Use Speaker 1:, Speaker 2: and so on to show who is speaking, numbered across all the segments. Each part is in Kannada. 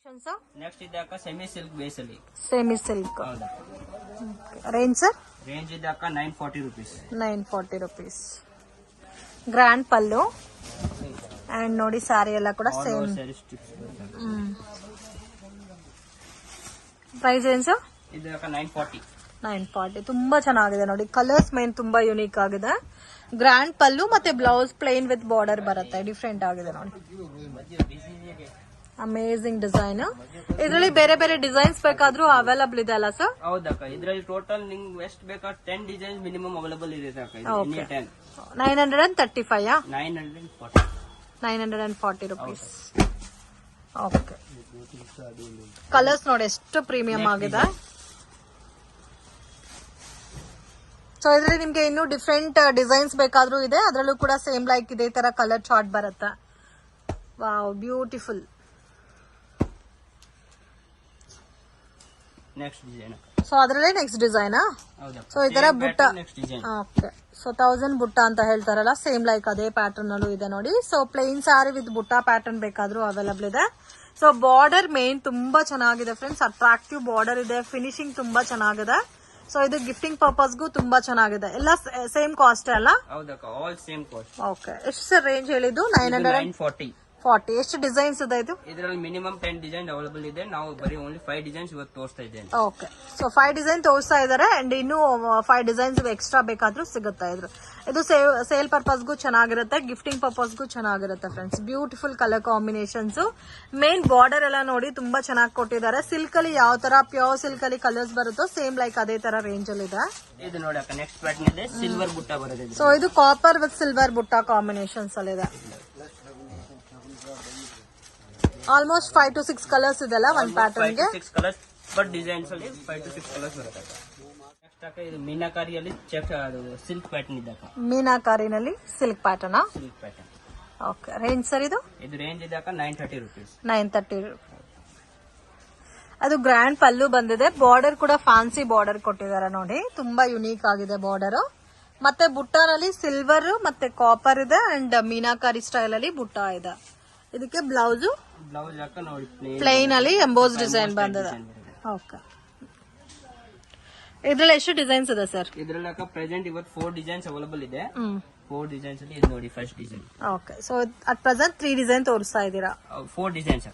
Speaker 1: ನೆಕ್ಸ್ಟ್ ಇದಕ್ಕ ಸೆಮಿ ಸಿಲ್ಕ್ ಬೇಸ್ ಅಲ್ಲಿ
Speaker 2: semi silk range sir
Speaker 1: range ಇದಕ್ಕ 940 rupees
Speaker 2: 940 rupees grand pallu and ನೋಡಿ ಸಾರಿ ಎಲ್ಲ ಕೂಡ ಸೇಮ್ ಪ್ರೈಸ್ ಏನು ಸರ್
Speaker 1: ಇದಕ್ಕ 940
Speaker 2: ತುಂಬಾ ಚೆನ್ನಾಗಿದೆ ನೋಡಿ ಕಲರ್ಸ್ ಮೇನ್ ತುಂಬಾ ಯುನೀಕ್ ಆಗಿದೆ ಗ್ರ್ಯಾಂಡ್ ಪಲ್ಲು ಮತ್ತೆ ಬ್ಲೌಸ್ ಪ್ಲೇನ್ ವಿತ್ ಬಾರ್ಡರ್ ಬರುತ್ತೆ ಡಿಫ್ರೆಂಟ್ ಆಗಿದೆ ನೋಡಿ ಅಮೇಜಿಂಗ್ ಡಿಸೈನ್ ಇದರಲ್ಲಿ ಬೇರೆ ಬೇರೆ ಡಿಸೈನ್ಸ್ ಬೇಕಾದ್ರೂ ಅವೈಲಬಲ್ ಇದೆ ಅಲ್ಲ ಸರ್
Speaker 1: ಹೌದಕ್ಕ ಇದರಲ್ಲಿ ಟೋಟಲ್ ನಿಂಗೆ ಎಷ್ಟು ಬೇಕಾ 10 ಡಿಸೈನ್ಸ್ ಮಿನಿಮಮ್ ಅವೈಲಬಲ್ ಇದೆ ಅಕ್ಕ
Speaker 2: 940 rupees ಓಕೆ ಕಲರ್ಸ್ ನೋಡಿ ಎಷ್ಟು ಪ್ರೀಮಿಯಂ ಆಗಿದೆ ಸೊ ಇದರಲ್ಲಿ ನಿಮ್ಗೆ ಇನ್ನೂ ಡಿಫ್ರೆಂಟ್ ಡಿಸೈನ್ಸ್ ಬೇಕಾದ್ರೂ ಇದೆ ಅದರಲ್ಲೂ ಕೂಡ ಸೇಮ್ ಲೈಕ್ ಇದೇ ತರ ಕಲರ್ ಚಾರ್ಟ್ ಬರುತ್ತೆ wow beautiful
Speaker 1: next design
Speaker 2: so ಅದರಲ್ಲೇ ನೆಕ್ಸ್ಟ್ ಡಿಸೈನಾ ಸೊ ಈ ತರ ಬುಟ್ಟ ಓಕೆ ಸೊ 1000 ಬುಟ್ಟ ಅಂತ ಹೇಳ್ತಾರಲ್ಲ ಸೇಮ್ ಲೈಕ್ ಅದೇ ಪ್ಯಾಟರ್ನ್ ಅಲ್ಲೂ ಇದೆ ನೋಡಿ ಸೊ ಪ್ಲೇನ್ ಸ್ಯಾರಿ ವಿತ್ ಬುಟ್ಟ ಪ್ಯಾಟರ್ನ್ ಬೇಕಾದ್ರೂ ಅವೈಲಬಲ್ ಇದೆ ಸೊ ಬಾರ್ಡರ್ ಮೇನ್ ತುಂಬಾ ಚೆನ್ನಾಗಿದೆ ಫ್ರೆಂಡ್ಸ್ ಅಟ್ರಾಕ್ಟಿವ್ ಬಾರ್ಡರ್ ಇದೆ ಫಿನಿಶಿಂಗ್ ತುಂಬಾ ಚೆನ್ನಾಗಿದೆ ಸೊ ಇದು ಗಿಫ್ಟಿಂಗ್ ಪರ್ಪಸ್ಗೂ ತುಂಬಾ ಚೆನ್ನಾಗಿದೆ ಎಲ್ಲ ಸೇಮ್ ಕಾಸ್ಟ್ ಅಲ್ಲ ಓಕೆ ಎಷ್ಟು ಸರ್ ರೇಂಜ್ ಹೇಳಿದ್ದು 940 ಎಷ್ಟು ಡಿಸೈನ್ಸ್ ಇದೆ ಇದು
Speaker 1: ಇದರಲ್ಲಿ ಮಿನಿಮಮ್ 10 ಡಿಸೈನ್ ಅವೈಲಬಲ್ ಇದೆ ನಾವು ಬರೀ ಓನ್ಲಿ 5 ಡಿಸೈನ್ಸ್ ಇವತ್ತು ತೋರಿಸ್ತಾ ಇದ್ದೇನೆ
Speaker 2: ಓಕೆ ಸೊ 5 ಡಿಸೈನ್ ತೋರಿಸ್ತಾ ಇದಾರೆ ಅಂಡ್ ಇನ್ನೂ 5 ಡಿಸೈನ್ಸ್ ಎಕ್ಸ್ಟ್ರಾ ಬೇಕಾದ್ರೂ ಸಿಗುತ್ತಾ ಇದ್ರು ಇದು ಸೇಲ್ ಪರ್ಪಸ್ಗೂ ಚೆನ್ನಾಗಿರುತ್ತೆ ಗಿಫ್ಟಿಂಗ್ ಪರ್ಪಸ್ಗೂ ಚೆನ್ನಾಗಿರುತ್ತೆ friends beautiful colour combinations main border ಎಲ್ಲ ನೋಡಿ ತುಂಬಾ ಚೆನ್ನಾಗಿ ಕೊಟ್ಟಿದ್ದಾರೆ ಸಿಲ್ಕ್ ಅಲ್ಲಿ ಯಾವ ತರ ಪ್ಯೂರ್ ಸಿಲ್ಕ್ ಅಲ್ಲಿ ಕಲರ್ಸ್ ಬರುತ್ತೋ ಸೇಮ್ ಲೈಕ್ ಅದೇ ತರ ರೇಂಜ್ ಅಲ್ಲಿ ಇದೆ
Speaker 1: ಇದು ನೋಡಿ ನೆಕ್ಸ್ಟ್ ಪ್ಯಾಟರ್ನ್ ಇದೆ ಸಿಲ್ವರ್ ಬುಟ್ಟ ಬರುತ್ತೆ
Speaker 2: ಸೊ ಇದು ಕಾಪರ್ ವಿತ್ ಸಿಲ್ವರ್ ಬುಟ್ಟ ಕಾಂಬಿನೇಷನ್ಸ್ ಅಲ್ಲಿ ಇದೆ ಆಲ್ಮೋಸ್ಟ್ 5 to 6 ಕಲರ್ಸ್ ಇದೆಲ್ಲ ಒಂದ್ ಪ್ಯಾಟರ್ನ್ ಗೆ
Speaker 1: 6 ಕಲರ್ಸ್ ಬಟ್ ಡಿಸೈನ್ಸ್ ಅಲ್ಲಿ 5 to 6 ಕಲರ್ಸ್ ಬರುತ್ತೆ ನೆಕ್ಸ್ಟ್ ಆಕ ಇದು ಮೀನಾಕಾರಿಯಲ್ಲಿ ಚೆಕ್ ಸಿಲ್ಕ್ ಪ್ಯಾಟರ್ನ್ ಇದೆ
Speaker 2: ಮೀನಾಕಾರಿನಲ್ಲಿ silk pattern okay range sir ಇದು
Speaker 1: ರೇಂಜ್ ಇದೆ 930 rupees
Speaker 2: 930 ಅದು ಗ್ರ್ಯಾಂಡ್ ಪಲ್ಲು ಬಂದಿದೆ ಬಾರ್ಡರ್ ಕೂಡ ಫ್ಯಾನ್ಸಿ ಬಾರ್ಡರ್ ಕೊಟ್ಟಿದ್ದಾರೆ ನೋಡಿ ತುಂಬಾ ಯುನೀಕ್ ಆಗಿದೆ ಬಾರ್ಡರ್ ಮತ್ತೆ ಬುಟ್ಟಾನಲ್ಲಿ ಸಿಲ್ವರ್ ಮತ್ತೆ ಕಾಪರ್ ಇದೆ ಅಂಡ್ ಮೀನಾಕಾರಿ ಸ್ಟೈಲ್ ಅಲ್ಲಿ ಬುಟ್ಟ ಇದೆ ಇದಕ್ಕೆ ಬ್ಲೌಸ್ ಪ್ಲೇನ್ ಅಲ್ಲಿ ಎಂಬೋಸ್ ಡಿಸೈನ್ ಬಂದಿದೆ ಓಕೆ ಇದ್ರಲ್ಲಿ ಎಷ್ಟು ಡಿಸೈನ್ಸ್ ಇದೆ ಸರ್
Speaker 1: ಇದರಲ್ಲಿ ಪ್ರೆಸೆಂಟ್ ಇವತ್ತು 4 ಡಿಸೈನ್ಸ್ ಅವೈಲಬಲ್ ಇದೆ 4 ಡಿಸೈನ್ಸ್ ಅಲ್ಲಿ ಇದು ನೋಡಿ first design
Speaker 2: okay so at present 3 design ತೋರಿಸ್ತಾ ಇದ್ದೀರಾ
Speaker 1: 4 ಡಿಸೈನ್ಸ್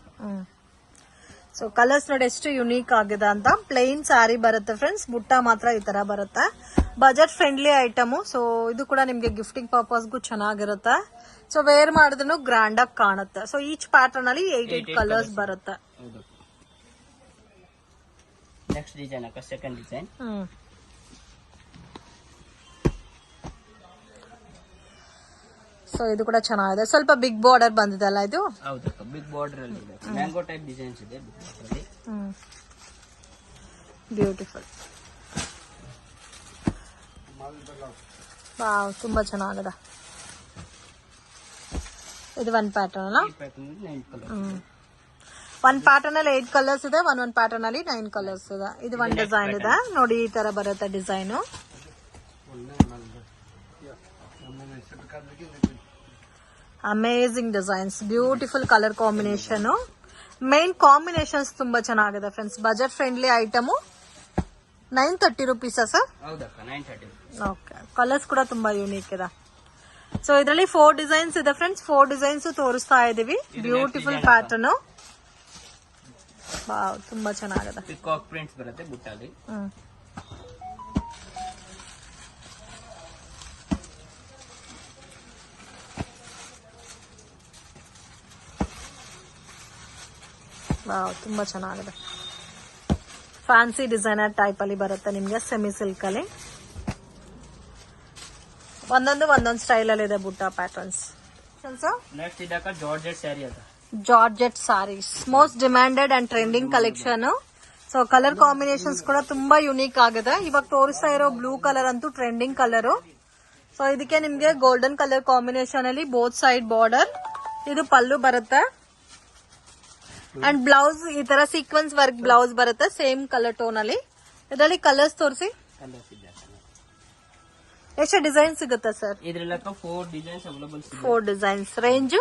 Speaker 2: ಸೊ ಕಲರ್ಸ್ ನೋಡಿ ಎಷ್ಟು ಯುನೀಕ್ ಆಗಿದೆ ಅಂತ ಪ್ಲೇನ್ ಸ್ಯಾರಿ ಬರುತ್ತೆ ಫ್ರೆಂಡ್ಸ್ ಬುಟ್ಟ ಮಾತ್ರ ಈ ತರ ಬರುತ್ತೆ ಬಜೆಟ್ ಫ್ರೆಂಡ್ಲಿ ಐಟಮ್ ಸೊ ಇದು ಕೂಡ ನಿಮ್ಗೆ ಗಿಫ್ಟಿಂಗ್ ಪರ್ಪಸ್ಗೂ ಚೆನ್ನಾಗಿರುತ್ತೆ ಸೊ ವೇರ್ ಮಾಡಿದ್ರು ಗ್ರ್ಯಾಂಡ್ ಆಗಿ ಕಾಣುತ್ತೆ ಸೊ ಈಚ್ ಪ್ಯಾಟರ್ನ್ ಅಲ್ಲಿ 8 ಕಲರ್ಸ್ ಬರುತ್ತೆ
Speaker 1: next design second design
Speaker 2: so ಇದು ಕೂಡ ಚೆನ್ನಾಗಿದೆ ಸ್ವಲ್ಪ ಬಿಗ್ ಬಾರ್ಡರ್ ಬಂದಿದೆ ಅಲ್ಲ ಇದು
Speaker 1: ಹೌದು ಬಿಗ್ ಬಾರ್ಡರ್ ಅಲ್ಲಿ ಇದೆ ಮ್ಯಾಂಗೋ ಟೈಪ್ ಡಿಸೈನ್ಸ್ ಇದೆ
Speaker 2: ಬ್ಯೂಟಿಫುಲ್ ವಾವ್ ತುಂಬಾ ಚೆನ್ನಾಗಿದೆ ಇದು ಒಂದ್ ಪ್ಯಾಟರ್ನ್ ಅಲ್ಲ ಒಂದ್ ಪ್ಯಾಟರ್ನ್ ಅಲ್ಲಿ 8 ಕಲರ್ಸ್ ಇದೆ ಒಂದ್ ಪ್ಯಾಟರ್ನ್ ಅಲ್ಲಿ 9 ಕಲರ್ಸ್ ಇದೆ ಇದು ಒಂದ್ ಡಿಸೈನ್ ಇದೆ ನೋಡಿ ಈ ತರ ಬರುತ್ತೆ design amazing designs beautiful colour combination main combinations ತುಂಬಾ ಚೆನ್ನಾಗಿದೆ friends budget friendly item 930 rupees sir okay colours ಕೂಡ ತುಂಬಾ ಯೂನಿಕ್ ಇದೆ ಸೊ ಇದರಲ್ಲಿ 4 ಡಿಸೈನ್ಸ್ ಇದೆ ಫ್ರೆಂಡ್ಸ್ 4 ಡಿಸೈನ್ಸ್ ತೋರಿಸ್ತಾ ಇದೀವಿ ಬ್ಯೂಟಿಫುಲ್ ಪ್ಯಾಟರ್ನ್ ವಾವ್ ತುಂಬಾ ಚೆನ್ನಾಗಿದೆ
Speaker 1: ಪಿಕಾಕ್ ಪ್ರಿಂಟ್ಸ್ ಬರುತ್ತೆ ಬುಟ್ಟಲ್ಲಿ
Speaker 2: ವಾವ್ ತುಂಬಾ ಚೆನ್ನಾಗಿದೆ ಫ್ಯಾನ್ಸಿ ಡಿಸೈನರ್ ಟೈಪ್ ಅಲ್ಲಿ ಬರುತ್ತೆ ನಿಮ್ಗೆ ಸೆಮಿ ಸಿಲ್ಕ್ ಅಲ್ಲಿ ಒಂದೊಂದು ಸ್ಟೈಲ್ ಅಲ್ಲಿ ಇದೆ ಬುಟ್ಟ ಪ್ಯಾಟರ್ನ್ಸ್
Speaker 1: ನೆಕ್ಸ್ಟ್ ಇದಕ್ಕ ಜಾರ್ಜೆಟ್ ಸ್ಯಾರಿ ಅದ
Speaker 2: georgette saris most demanded and trending collection so colour combinations ಕೂಡ ತುಂಬಾ ಯುನೀಕ್ ಆಗಿದೆ ಇವಾಗ ತೋರಿಸ್ತಾ ಇರೋ ಬ್ಲೂ ಕಲರ್ ಅಂತೂ ಟ್ರೆಂಡಿಂಗ್ ಕಲರ್ ಸೊ ಇದಕ್ಕೆ ನಿಮ್ಗೆ ಗೋಲ್ಡನ್ ಕಲರ್ ಕಾಂಬಿನೇಷನ್ ಅಲ್ಲಿ ಬೋತ್ ಸೈಡ್ ಬಾರ್ಡರ್ ಇದು ಪಲ್ಲು ಬರುತ್ತೆ ಅಂಡ್ ಬ್ಲೌಸ್ ಈ ತರ ಸೀಕ್ವೆನ್ಸ್ ವರ್ಕ್ ಬ್ಲೌಸ್ ಬರುತ್ತೆ ಸೇಮ್ ಕಲರ್ ಟೋನ್ ಅಲ್ಲಿ ಇದರಲ್ಲಿ ಕಲರ್ಸ್ ತೋರಿಸಿ ಎಷ್ಟು ಡಿಸೈನ್ ಸಿಗುತ್ತೆ ಸರ್
Speaker 1: ಇದ್ರಲ್ಲ 4 ಡಿಸೈನ್ಸ್ ಅವೈಲಬಲ್
Speaker 2: 4 ಡಿಸೈನ್ಸ್ ರೇಂಜ್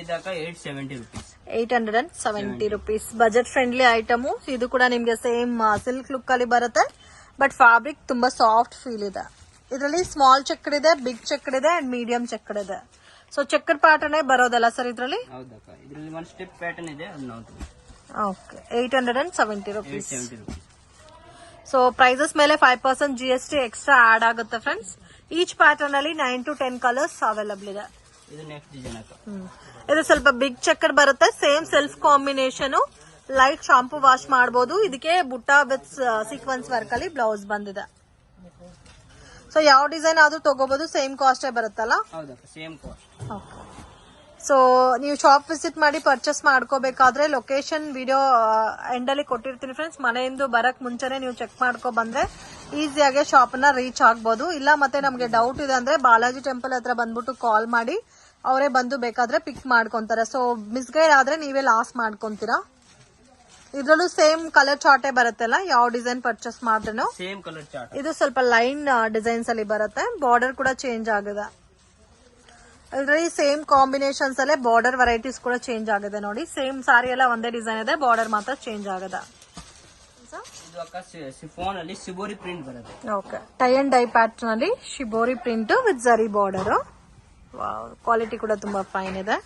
Speaker 1: ಇದ್ದಾಗ 870 rupees
Speaker 2: 870 rupees. Budget friendly item. ಇದು ಕೂಡ ನಿಮ್ಗೆ ಸೇಮ್ ಸಿಲ್ಕ್ ಲುಕ್ ಅಲ್ಲಿ ಬರುತ್ತೆ, ಬಟ್ ಫ್ಯಾಬ್ರಿಕ್ ತುಂಬಾ ಸಾಫ್ಟ್ ಫೀಲ್ ಇದೆ. ಇದರಲ್ಲಿ ಸ್ಮಾಲ್ ಚೆಕ್ಕಡ್ ಇದೆ, ಬಿಗ್ ಚೆಕ್ಕಡ್ ಇದೆ ಅಂಡ್ ಮೀಡಿಯಂ ಚೆಕ್ಕಡ್ ಇದೆ. ಸೊ ಚೆಕ್ಕರ್ ಪ್ಯಾಟರ್ನ್ ಬರೋದಲ್ಲ ಸರ್ ಇದರಲ್ಲಿ?
Speaker 1: ಹೌದಕ್ಕ, ಇದರಲ್ಲಿ ಒಂದು ಸ್ಟೆಪ್ ಪ್ಯಾಟರ್ನ್ ಇದೆ, ಅದು ನೋಡಿ.
Speaker 2: Okay, 870 rupees. ಸೊ ಪ್ರೈಸಸ್ ಮೇಲೆ 5% GST ಎಕ್ಸ್ಟ್ರಾ ಆಡ್ ಆಗುತ್ತೆ ಫ್ರೆಂಡ್ಸ್. ಈಚ್ ಪ್ಯಾಟರ್ನ್ ಅಲ್ಲಿ 9 to 10 ಕಲರ್ಸ್ ಅವೈಲಬಲ್ ಇದೆ.
Speaker 1: ಇದು ನೆಕ್ಸ್ಟ್ ಡಿಸೈನ್ ಅಕ್ಕ.
Speaker 2: ಇದು ಸ್ವಲ್ಪ ಬಿಗ್ ಚೆಕ್ಕರ್ ಬರುತ್ತೆ, same self combination, light shampoo wash ಮಾಡಬಹುದು. ಇದಕ್ಕೆ ಬುಟ್ಟ ವಿತ್ ಸೀಕ್ವೆನ್ಸ್ ವರ್ಕ್ ಅಲ್ಲಿ ಬ್ಲೌಸ್ ಬಂದಿದೆ. ಸೊ ಯಾವ ಡಿಸೈನ್ ಆದ್ರೂ ತಗೋಬಹುದು, ಸೇಮ್ ಕಾಸ್ಟ್ ಬರುತ್ತಲ್ಲ?
Speaker 1: ಹೌದಕ್ಕ, ಸೇಮ್ ಕಾಸ್ಟ್.
Speaker 2: ಸೊ ನೀವು ಶಾಪ್ ವಿಸಿಟ್ ಮಾಡಿ ಪರ್ಚೇಸ್ ಮಾಡ್ಕೋಬೇಕಾದ್ರೆ ಲೊಕೇಶನ್ ವಿಡಿಯೋ ಎಂಡ್ ಅಲ್ಲಿ ಕೊಟ್ಟಿರ್ತೀನಿ ಫ್ರೆಂಡ್ಸ್. ಮನೆಯಿಂದ ಬರಕ್ ಮುಂಚೆನೆ ನೀವು ಚೆಕ್ ಮಾಡ್ಕೊ ಬಂದ್ರೆ ಈಸಿಯಾಗಿ ಶಾಪ್ ನ ರೀಚ್ ಆಗ್ಬೋದು. ಇಲ್ಲ ಮತ್ತೆ ನಮ್ಗೆ ಡೌಟ್ ಇದೆ ಅಂದ್ರೆ ಬಾಲಾಜಿ ಟೆಂಪಲ್ ಹತ್ರ ಬಂದ್ಬಿಟ್ಟು ಕಾಲ್ ಮಾಡಿ ಅವರೇ ಬಂದು ಬೇಕಾದ್ರೆ ಪಿಕ್ ಮಾಡ್ಕೊಂತಾರೆ. ಸೊ ಮಿಸ್ಗೈಡ್ ಆದ್ರೆ ನೀವೇ ಲಾಸ್ ಮಾಡ್ಕೊಂತೀರಾ. ಇದ್ರಲ್ಲೂ ಸೇಮ್ ಕಲರ್ ಚಾರ್ಟೇ ಬರುತ್ತಲ್ಲ, ಯಾವ ಡಿಸೈನ್ ಪರ್ಚೇಸ್ ಮಾಡಿದ್ರೂ
Speaker 1: ಸೇಮ್ ಕಲರ್ ಚಾರ್ಟ್.
Speaker 2: ಇದು ಸ್ವಲ್ಪ ಲೈನ್ ಡಿಸೈನ್ಸ್ ಅಲ್ಲಿ ಬರುತ್ತೆ, ಬಾರ್ಡರ್ ಕೂಡ ಚೇಂಜ್ ಆಗಿದೆ. ಇದರಲ್ಲಿ ಸೇಮ್ ಕಾಂಬಿನೇಷನ್ಸ್ ಅಲ್ಲೇ ಬಾರ್ಡರ್ ವೆರೈಟೀಸ್ ಕೂಡ ಚೇಂಜ್ ಆಗಿದೆ ನೋಡಿ. ಸೇಮ್ ಸಾರಿ ಎಲ್ಲ ಒಂದೇ ಡಿಸೈನ್ ಇದೆ, ಬಾರ್ಡರ್ ಮಾತ್ರ ಚೇಂಜ್ ಆಗಿದೆ.
Speaker 1: ಇದು ಅಕ್ಕ ಶಿಫಾನ್ ಅಲ್ಲಿ ಶಿಬೋರಿ ಪ್ರಿಂಟ್ ಬರುತ್ತೆ.
Speaker 2: Okay, tie and dye pattern ಅಲ್ಲಿ shibori print with zari border. Quality ಕೂಡ ತುಂಬಾ ಫೈನ್ ಇದೆ.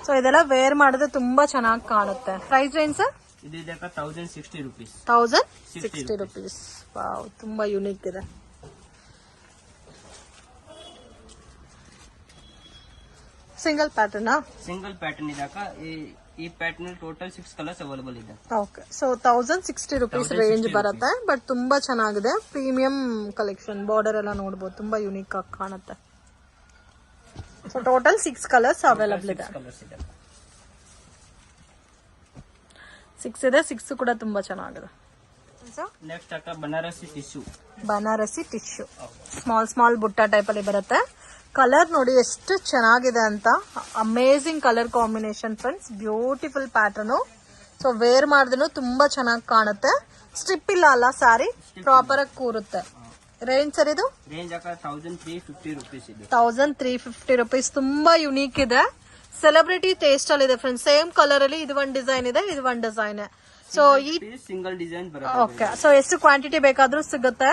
Speaker 2: ಸೊ ಇದೆಲ್ಲ ವೇರ್ ಮಾಡಿದ್ರೆ ತುಂಬಾ ಚೆನ್ನಾಗಿ ಕಾಣುತ್ತೆ. Price range sir?
Speaker 1: ಇದು ಇದಕ್ಕ 1060 rupees.
Speaker 2: 1060 rupees. ವಾವ್, ತುಂಬಾ ಯೂನಿಕ್ ಇದೆ. Single pattern?
Speaker 1: ಸಿಂಗಲ್ ಪ್ಯಾಟರ್ನ್ ಇದಕ್ಕ. ಈ ಪ್ಯಾಟರ್ನ್ ಟೋಟಲ್ 6 ಕಲರ್ಸ್ ಅವೈಲೇಬಲ್ ಇದೆ.
Speaker 2: ಓಕೆ, ಸೊ 1060 rupees ರೇಂಜ್ ಬರುತ್ತೆ, ಬಟ್ ತುಂಬಾ ಚೆನ್ನಾಗಿದೆ. Premium collection. ಬಾರ್ಡರ್ ಎಲ್ಲ ನೋಡಬಹುದು, ತುಂಬಾ ಯೂನಿಕ್ ಆಗಿ ಕಾಣುತ್ತೆ. ಸೊ ಟೋಟಲ್ 6 ಕಲರ್ಸ್ ಅವೈಲೇಬಲ್ ಇದೆ. 6 ಇದೆ, 6 ಕೂಡ ತುಂಬಾ ಚೆನ್ನಾಗಿದೆ.
Speaker 1: ನೆಕ್ಸ್ಟ್ ಅಕ್ಕ Banarasi tissue.
Speaker 2: Banarasi tissue small ಬುಟ್ಟ ಟೈಪ್ ಅಲ್ಲಿ ಬರುತ್ತೆ. ಕಲರ್ ನೋಡಿ ಎಷ್ಟು ಚೆನ್ನಾಗಿದೆ ಅಂತ. Amazing colour combination friends, beautiful pattern. So wear ಮಾಡಿದ್ರು ತುಂಬಾ ಚೆನ್ನಾಗಿ ಕಾಣುತ್ತೆ. ಸ್ಟ್ರಿಪ್ ಇಲ್ಲ ಅಲ್ಲ, ಸಾರಿ ಪ್ರಾಪರ್ ಆಗಿ ಕೂರುತ್ತೆ. ರೇಂಜ್ ಸರ್ ಇದು?
Speaker 1: ರೇಂಜ್ ಅಕ್ಕ 1350 rupees ಇದೆ.
Speaker 2: 1350 rupees. ತುಂಬಾ ಯುನೀಕ್ ಇದೆ. ಸೆಲೆಬ್ರಿಟಿ ಟೇಸ್ಟ್ ಅಲ್ಲಿ ಇದೆ ಫ್ರೆಂಡ್ಸ್. ಸೇಮ್ ಕಲರ್ ಅಲ್ಲಿ ಇದು ಒಂದು ಡಿಸೈನ್ ಇದೆ, ಇದು ಒಂದು ಡಿಸೈನ್. ಸೊ ಈ
Speaker 1: ಸಿಂಗಲ್ ಡಿಸೈನ್ ಬರುತ್ತೆ.
Speaker 2: ಓಕೆ, ಸೊ ಎಷ್ಟು ಕ್ವಾಂಟಿಟಿ ಬೇಕಾದ್ರೂ ಸಿಗುತ್ತೆ.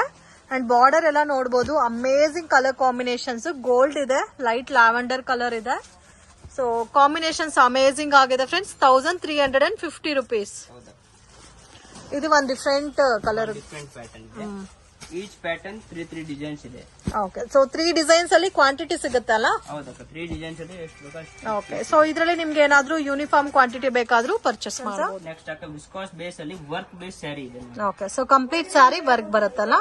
Speaker 2: ಅಂಡ್ ಬಾರ್ಡರ್ ಎಲ್ಲ ನೋಡಬಹುದು, ಅಮೇಜಿಂಗ್ ಕಲರ್ ಕಾಂಬಿನೇಷನ್ಸ್. ಗೋಲ್ಡ್ ಇದೆ, ಲೈಟ್ ಲ್ಯಾವೆಂಡರ್ ಕಲರ್ ಇದೆ. ಸೊ ಕಾಂಬಿನೇಷನ್ಸ್ ಅಮೇಜಿಂಗ್ ಆಗಿದೆ ಫ್ರೆಂಡ್ಸ್. 1350 rupees. ಇದು ಒಂದು ಡಿಫ್ರೆಂಟ್ ಕಲರ್,
Speaker 1: ಡಿಫ್ರೆಂಟ್ ಪ್ಯಾಟರ್ನ್ ಇದೆ. ಈಚ್ ಪ್ಯಾಟರ್ನ್ 3 ಡಿಸೈನ್ಸ್ ಇದೆ.
Speaker 2: ಓಕೆ, ಸೊ 3 ಡಿಸೈನ್ಸ್ ಅಲ್ಲಿ ಕ್ವಾಂಟಿಟಿ ಸಿಗುತ್ತೆ ಅಲ್ಲ?
Speaker 1: ಹೌದಕ್ಕ, 3 ಡಿಸೈನ್ಸ್ ಅಲ್ಲಿ ಎಷ್ಟು ಬೇಕಾ.
Speaker 2: ಓಕೆ, ಸೊ ಇದರಲ್ಲಿ ನಿಮ್ಗೆ ಏನಾದ್ರೂ ಯೂನಿಫಾರ್ಮ್ ಕ್ವಾಂಟಿಟಿ ಬೇಕಾದ್ರೂ ಪರ್ಚೇಸ್ ಮಾಡಬಹುದು.
Speaker 1: ನೆಕ್ಸ್ಟ್ ಅಕ್ಕ ವಿಸ್ಕಾಸ್ ಬೇಸ್ ಅಲ್ಲಿ ವರ್ಕ್ ಬೇಸ್ ಸ್ಯಾರಿ ಇದೆ.
Speaker 2: Okay, so complete sari work ಬರುತ್ತಲ್ಲ?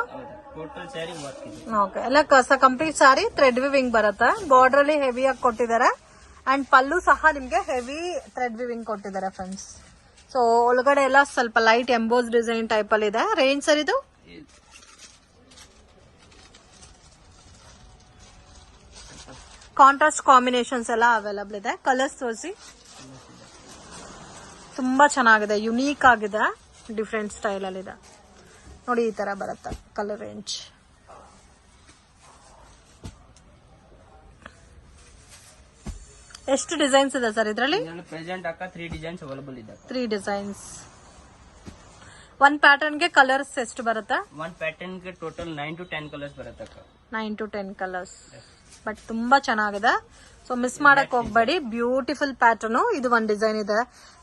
Speaker 1: ಟೋಟಲ್ ಸ್ಯಾರಿ ವರ್ಕ್ ಇದೆ.
Speaker 2: ಓಕೆ, ಎಲ್ಲ ಕಂಪ್ಲೀಟ್ ಸ್ಯಾರಿ ಥ್ರೆಡ್ ವಿವಿಂಗ್ ಬರುತ್ತೆ. ಬಾರ್ಡರ್ ಅಲ್ಲಿ ಹೆವಿ ಆಗಿ ಕೊಟ್ಟಿದ್ದಾರೆ. ಅಂಡ್ ಪಲ್ಲು ಸಹ ನಿಮ್ಗೆ ಹೆವಿ ಥ್ರೆಡ್ ವಿವಿಂಗ್ ಕೊಟ್ಟಿದ್ದಾರೆ ಫ್ರೆಂಡ್ಸ್. ಸೊ ಒಳಗಡೆ ಎಲ್ಲ ಸ್ವಲ್ಪ ಲೈಟ್ ಎಂಬೋಸ್ ಡಿಸೈನ್ ಟೈಪ್ ಅಲ್ಲಿ ಇದೆ. ರೇಂಜ್ ಸರ್ ಇದು? ಕಾಂಟ್ರಾಸ್ಟ್ ಕಾಂಬಿನೇಷನ್ಸ್ ಎಲ್ಲ ಅವೈಲಬಲ್ ಇದೆ. ಕಲರ್ಸ್ ತೋರಿಸಿ. ತುಂಬಾ ಚೆನ್ನಾಗಿದೆ, ಯುನೀಕ್ ಆಗಿದೆ, ಡಿಫ್ರೆಂಟ್ ಸ್ಟೈಲ್ ಅಲ್ಲಿ ಇದೆ ನೋಡಿ. ಈ ತರ ಬರುತ್ತೆ ಕಲರ್ ರೇಂಜ್. ಎಷ್ಟು ಡಿಸೈನ್ಸ್ ಇದೆ ಸರ್ ಇದರಲ್ಲಿ?
Speaker 1: ಪ್ರೆಸೆಂಟ್ ಅಕ್ಕ 3 ಡಿಸೈನ್ಸ್ ಅವೈಲೇಬಲ್ ಇದೆ.
Speaker 2: 3 ಡಿಸೈನ್ಸ್. ಒಂದ್ ಪ್ಯಾಟರ್ನ್ ಗೆ ಕಲರ್ಸ್ ಎಷ್ಟು ಬರುತ್ತೆ?
Speaker 1: ಒಂದ್ ಪ್ಯಾಟರ್ನ್ ಗೆ ಟೋಟಲ್ 9 to 10 ಕಲರ್ಸ್ ಬರುತ್ತೆ ಅಕ್ಕ.
Speaker 2: 9 to 10 ಕಲರ್ಸ್. ಬಟ್ ತುಂಬಾ ಚೆನ್ನಾಗಿದೆ. ಸೊ ಮಿಸ್ ಮಾಡಕ್ ಹೋಗ್ಬೇಡಿ. Beautiful pattern. ಇದು ಒಂದ್ ಡಿಸೈನ್ ಇದೆ.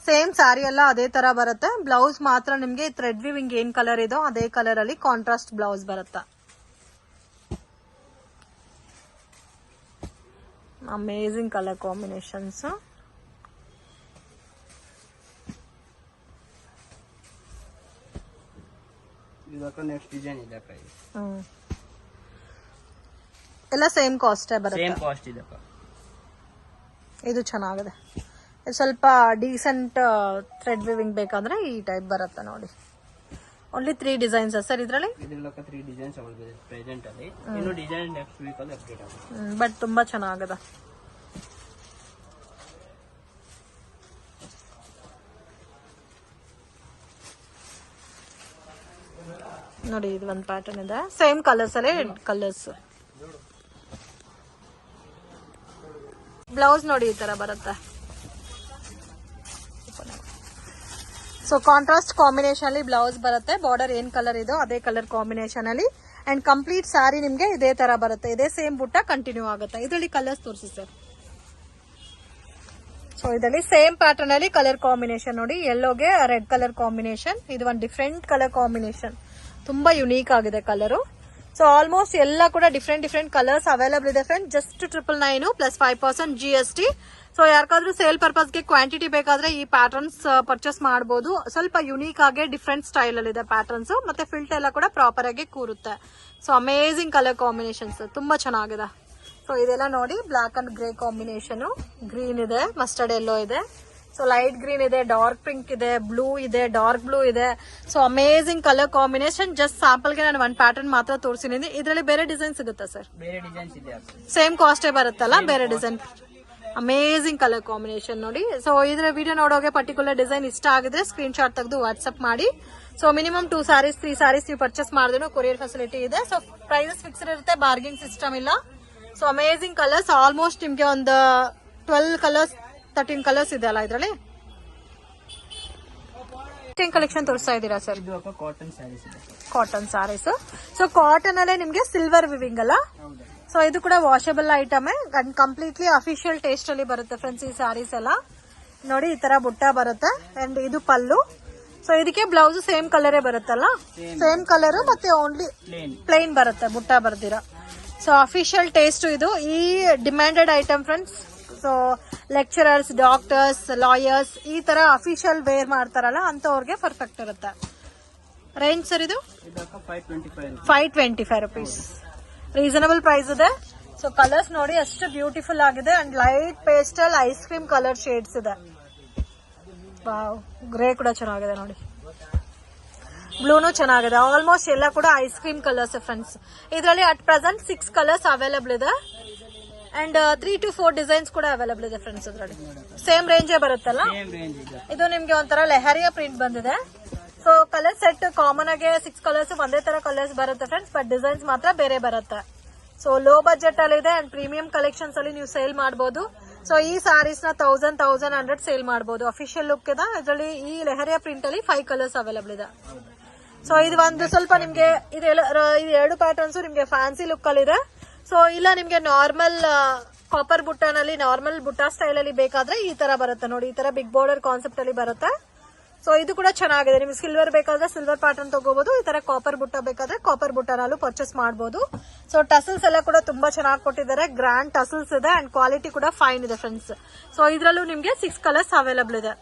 Speaker 2: ಸೇಮ್ ಸ್ಯಾರಿ ಎಲ್ಲ ಅದೇ ತರ ಬರುತ್ತೆ. ಬ್ಲೌಸ್ ಮಾತ್ರ ನಿಮ್ಗೆ ಥ್ರೆಡ್ ವಿವಿಂಗ್ ಏನ್ ಕಲರ್ ಇದೋ ಅದೇ ಕಲರ್ ಅಲ್ಲಿ ಕಾಂಟ್ರಾಸ್ಟ್ ಬ್ಲೌಸ್ ಬರುತ್ತೆ. Amazing colour combinations.
Speaker 1: ಇದಕ್ಕ ನೆಕ್ಸ್ಟ್ ಡಿಸೈನ್ ಇದೆ ಅಕ್ಕ.
Speaker 2: ಎಲ್ಲ ಸೇಮ್ ಕಾಸ್ಟ್ ಬರುತ್ತೆ.
Speaker 1: ಸೇಮ್ ಕಾಸ್ಟ್ ಇದೆ ಅಕ್ಕ.
Speaker 2: ಇದು ಚೆನ್ನಾಗಿದೆ. ಇದು ಸ್ವಲ್ಪ ಡೀಸೆಂಟ್ ಥ್ರೆಡ್ ವಿವಿಂಗ್ ಬೇಕಂದ್ರೆ ಈ ಟೈಪ್ ಬರುತ್ತೆ ನೋಡಿ. ಓನ್ಲಿ 3 ಡಿಸೈನ್ಸ್ ಸರ್ ಇದರಲ್ಲಿ?
Speaker 1: ಇದರಲ್ಲಿ 3 ಡಿಸೈನ್ಸ್ ಅವೈಲೇಬಲ್ ಇದೆ ಪ್ರೆಸೆಂಟ್ ಅಲ್ಲಿ. ಇನ್ನು ಡಿಸೈನ್ ನೆಕ್ಸ್ಟ್ ವೀಕ್ ಅಲ್ಲಿ ಅಪ್ಡೇಟ್ ಆಗುತ್ತೆ.
Speaker 2: ಬಟ್ ತುಂಬಾ ಚೆನ್ನಾಗಿದೆ. ನೋಡಿ, ಇದು ಒಂದು ಪ್ಯಾಟರ್ನ್ ಇದೆ. ಸೇಮ್ ಕಲರ್ಸ್ ಅಲ್ಲೇ ಕಲರ್ಸ್. ಬ್ಲೌಸ್ ನೋಡಿ ಈ ತರ ಬರುತ್ತೆ. ಸೊ ಕಾಂಟ್ರಾಸ್ಟ್ ಕಾಂಬಿನೇಷನ್ ಅಲ್ಲಿ ಬ್ಲೌಸ್ ಬರುತ್ತೆ. ಬಾರ್ಡರ್ ಏನ್ ಕಲರ್ ಇದೋ ಅದೇ ಕಲರ್ ಕಾಂಬಿನೇಷನ್ ಅಲ್ಲಿ ಅಂಡ್ ಕಂಪ್ಲೀಟ್ ಸ್ಯಾರಿ ನಿಮ್ಗೆ ಇದೇ ತರ ಬರುತ್ತೆ. ಇದೇ ಸೇಮ್ ಬುಟ್ಟ ಕಂಟಿನ್ಯೂ ಆಗುತ್ತೆ. ಇದರಲ್ಲಿ ಕಲರ್ಸ್ ತೋರಿಸಿ ಸರ್. ಸೊ ಇದರಲ್ಲಿ ಸೇಮ್ ಪ್ಯಾಟರ್ನ್ ಅಲ್ಲಿ ಕಲರ್ ಕಾಂಬಿನೇಷನ್ ನೋಡಿ, ಯೆಲ್ಲೋಗೆ ರೆಡ್ ಕಲರ್ ಕಾಂಬಿನೇಷನ್. ಇದು ಒಂದು ಡಿಫ್ರೆಂಟ್ ಕಲರ್ ಕಾಂಬಿನೇಷನ್, ತುಂಬಾ ಯುನೀಕ್ ಆಗಿದೆ ಕಲರು. ಸೊ ಆಲ್ಮೋಸ್ಟ್ ಎಲ್ಲ ಕೂಡ ಡಿಫ್ರೆಂಟ್ ಕಲರ್ಸ್ ಅವೈಲಬಲ್ ಇದೆ friend. Just 999 plus 5% GST. So ಯಾರಿಗಾದ್ರೂ ಸೇಲ್ ಪರ್ಪಸ್ಗೆ ಕ್ವಾಂಟಿಟಿ ಬೇಕಾದ್ರೆ ಈ ಪ್ಯಾಟರ್ನ್ಸ್ ಪರ್ಚೇಸ್ ಮಾಡಬಹುದು. ಸ್ವಲ್ಪ ಯುನೀಕ್ ಆಗಿ ಡಿಫ್ರೆಂಟ್ ಸ್ಟೈಲ್ ಅಲ್ಲಿ ಇದೆ ಪ್ಯಾಟರ್ನ್ಸ್, ಮತ್ತೆ ಫಿಲ್ಟ್ ಎಲ್ಲ ಕೂಡ ಪ್ರಾಪರ್ ಆಗಿ ಕೂರುತ್ತೆ. ಸೊ ಅಮೇಜಿಂಗ್ ಕಲರ್ ಕಾಂಬಿನೇಷನ್ಸ್, ತುಂಬಾ ಚೆನ್ನಾಗಿದೆ. ಸೊ ಇದೆಲ್ಲ ನೋಡಿ black and grey combination, green ಇದೆ, ಮಸ್ಟರ್ಡ್ ಎಲ್ಲೋ ಇದೆ, ಸೊ ಲೈಟ್ ಗ್ರೀನ್ ಇದೆ, ಡಾರ್ಕ್ ಪಿಂಕ್ ಇದೆ, ಬ್ಲೂ ಇದೆ, ಡಾರ್ಕ್ ಬ್ಲೂ ಇದೆ. So amazing colour combination. Just sample ಗೆ ನಾನು ಒಂದು ಪ್ಯಾಟರ್ನ್ ಮಾತ್ರ ತೋರಿಸಿದ್ದೀನಿ. ಇದರಲ್ಲಿ ಬೇರೆ ಡಿಸೈನ್ ಸಿಗುತ್ತಾ ಸರ್?
Speaker 1: ಬೇರೆ ಡಿಸೈನ್ಸ್ ಇದೆ,
Speaker 2: ಸೇಮ್ ಕಾಸ್ಟೇ ಬರುತ್ತಲ್ಲ, ಬೇರೆ ಡಿಸೈನ್. ಅಮೇಜಿಂಗ್ ಕಲರ್ ಕಾಂಬಿನೇಷನ್ ನೋಡಿ. ಸೊ ಇದ್ರ ವಿಡಿಯೋ ನೋಡೋಕೆ ಪರ್ಟಿಕ್ಯುಲರ್ ಡಿಸೈನ್ ಇಷ್ಟ ಆಗಿದ್ರೆ ಸ್ಕ್ರೀನ್ ಶಾಟ್ ತೆಗೆದು ವಾಟ್ಸ್ಆಪ್ ಮಾಡಿ. ಸೊ ಮಿನಿಮಮ್ 2 ಸ್ಯಾರೀಸ್ 3 ಸ್ಯಾರೀಸ್ ನೀವು ಪರ್ಚೇಸ್ ಮಾಡಿದ್ರು ಕೊರಿಯರ್ ಫೆಸಿಲಿಟಿ ಇದೆ. ಸೊ ಪ್ರೈಸಸ್ ಫಿಕ್ಸ್ಡ್ ಇರುತ್ತೆ, ಬಾರ್ಗಿಂಗ್ ಸಿಸ್ಟಮ್ ಇಲ್ಲ. ಸೊ ಅಮೇಜಿಂಗ್ ಕಲರ್ಸ್, ಆಲ್ಮೋಸ್ಟ್ ನಿಮ್ಗೆ ಒಂದು 12 ಕಲರ್ಸ್ 13 ಕಲರ್ಸ್ ಇದೆ ಅಲ್ಲ ಇದರಲ್ಲಿ. ಕಲೆಕ್ಷನ್ ತೋರಿಸ್ತಾ ಇದ್ದೀರಾ ಸರ್?
Speaker 1: ಇದು ಕಾಟನ್ ಸ್ಯಾರೀಸ್ ಇದೆ,
Speaker 2: ಕಾಟನ್ ಸ್ಯಾರೀಸ್. ಸೊ ಕಾಟನ್ ಅಲ್ಲೇ ನಿಮ್ಗೆ ಸಿಲ್ವರ್ ವಿವಿಂಗ್ ಅಲ್ಲ. ಸೊ ಇದು ಕೂಡ washable item and completely official taste ಅಲ್ಲಿ ಬರುತ್ತೆ ಫ್ರೆಂಡ್ಸ್. ಈ ಸ್ಯಾರೀಸ್ ಎಲ್ಲ ನೋಡಿ ಈ ತರ ಬುಟ್ಟ ಬರುತ್ತೆ ಅಂಡ್ ಇದು ಪಲ್ಲು. ಸೊ ಇದಕ್ಕೆ ಬ್ಲೌಸ್ ಸೇಮ್ ಕಲರೇ ಬರುತ್ತಲ್ಲ, ಸೇಮ್ ಕಲರ್ ಮತ್ತೆ ಓನ್ಲಿ ಪ್ಲೇನ್ ಬರುತ್ತೆ, ಬುಟ್ಟ ಬರ್ದಿರ. ಸೊ ಅಫಿಷಿಯಲ್ ಟೇಸ್ಟ್ ಇದು. ಈ demanded item friends. So lecturers, doctors, lawyers ಈ ತರ ಅಫಿಷಿಯಲ್ ವೇರ್ ಮಾಡ್ತಾರಲ್ಲ ಅಂತವ್ರಿಗೆ ಪರ್ಫೆಕ್ಟ್ ಇರುತ್ತೆ. ರೇಂಜ್ ಸರ್ ಇದು 525 ರುಪೀಸ್, ರೀಸನಬಲ್ ಪ್ರೈಸ್ ಇದೆ. ಸೊ ಕಲರ್ಸ್ ನೋಡಿ ಅಷ್ಟು ಬ್ಯೂಟಿಫುಲ್ ಆಗಿದೆ and light pastel ice cream colour shades ಇದೆ. ವಾವ್, ಗ್ರೇ ಕೂಡ ಚೆನ್ನಾಗಿದೆ ನೋಡಿ, ಬ್ಲೂನು ಚೆನ್ನಾಗಿದೆ. ಆಲ್ಮೋಸ್ಟ್ ಎಲ್ಲ ಕೂಡ ಐಸ್ ಕ್ರೀಮ್ ಕಲರ್ಸ್ ಫ್ರೆಂಡ್ಸ್. ಇದರಲ್ಲಿ ಅಟ್ ಪ್ರೆಸೆಂಟ್ 6 ಕಲರ್ಸ್ ಅವೈಲಬಲ್ ಇದೆ ಅಂಡ್ 3 to 4 ಡಿಸೈನ್ಸ್ ಕೂಡ ಅವೈಲಬಲ್ ಇದೆ ಫ್ರೆಂಡ್ಸ್. ಇದರಲ್ಲಿ ಸೇಮ್ ರೇಂಜೇ ಬರುತ್ತಲ್ಲ. ಇದು ನಿಮ್ಗೆ ಒಂಥರ ಲೆಹರಿಯಾ ಪ್ರಿಂಟ್ ಬಂದಿದೆ. ಸೊ ಕಲರ್ ಸೆಟ್ ಕಾಮನ್ ಆಗಿ 6 ಕಲರ್ಸ್ ಒಂದೇ ತರ ಕಲರ್ಸ್ ಬರುತ್ತೆ ಫ್ರೆಂಡ್ಸ್, ಬಟ್ ಡಿಸೈನ್ಸ್ ಮಾತ್ರ ಬೇರೆ ಬರುತ್ತೆ. ಸೊ ಲೋ ಬಜೆಟ್ ಅಲ್ಲಿ ಇದೆ ಅಂಡ್ ಪ್ರೀಮಿಯಂ ಕಲೆಕ್ಷನ್ಸ್ ಅಲ್ಲಿ ನೀವು ಸೇಲ್ ಮಾಡಬಹುದು. ಸೊ ಈ ಸ್ಯಾರೀಸ್ ನ 1100 ಸೇಲ್ ಮಾಡಬಹುದು. ಅಫಿಷಿಯಲ್ ಲುಕ್ ಇದೆ. ಇದರಲ್ಲಿ ಈ ಲೆಹರಿಯಾ ಪ್ರಿಂಟ್ ಅಲ್ಲಿ 5 ಕಲರ್ಸ್ ಅವೈಲಬಲ್ ಇದೆ. ಸೊ ಇದು ಒಂದು ಸ್ವಲ್ಪ ನಿಮ್ಗೆ ಇದು 2 ಪ್ಯಾಟರ್ನ್ಸ್ ನಿಮ್ಗೆ ಫ್ಯಾನ್ಸಿ ಲುಕ್ ಅಲ್ಲಿ ಇದೆ. ಸೊ ಇಲ್ಲ ನಿಮ್ಗೆ ನಾರ್ಮಲ್ ಕಾಪರ್ ಬುಟ್ಟಾನಲ್ಲಿ ನಾರ್ಮಲ್ ಬುಟ್ಟಾ ಸ್ಟೈಲ್ ಅಲ್ಲಿ ಬೇಕಾದ್ರೆ ಈ ತರ ಬರುತ್ತೆ ನೋಡಿ, ಈ ತರ ಬಿಗ್ ಬಾರ್ಡರ್ ಕಾನ್ಸೆಪ್ಟ್ ಅಲ್ಲಿ ಬರುತ್ತೆ. ಸೊ ಇದು ಕೂಡ ಚೆನ್ನಾಗಿದೆ. ನಿಮ್ಗೆ ಸಿಲ್ವರ್ ಬೇಕಾದ್ರೆ ಸಿಲ್ವರ್ ಪ್ಯಾಟರ್ನ್ ತಗೋಬಹುದು. ಈ ತರ ಕಾಪರ್ ಬುಟ್ಟ ಬೇಕಾದ್ರೆ ಕಾಪರ್ ಬುಟ್ಟನಲ್ಲೂ ಪರ್ಚೇಸ್ ಮಾಡಬಹುದು. ಸೊ ಟಸಲ್ಸ್ ಎಲ್ಲ ಕೂಡ ತುಂಬಾ ಚೆನ್ನಾಗಿ ಕೊಟ್ಟಿದ್ದಾರೆ, ಗ್ರ್ಯಾಂಡ್ ಟಸಲ್ಸ್ ಇದೆ ಅಂಡ್ ಕ್ವಾಲಿಟಿ ಕೂಡ ಫೈನ್ ಇದೆ ಫ್ರೆಂಡ್ಸ್. ಸೊ ಇದ್ರಲ್ಲೂ ನಿಮ್ಗೆ 6 ಕಲರ್ಸ್ ಅವೈಲಬಲ್ ಇದೆ.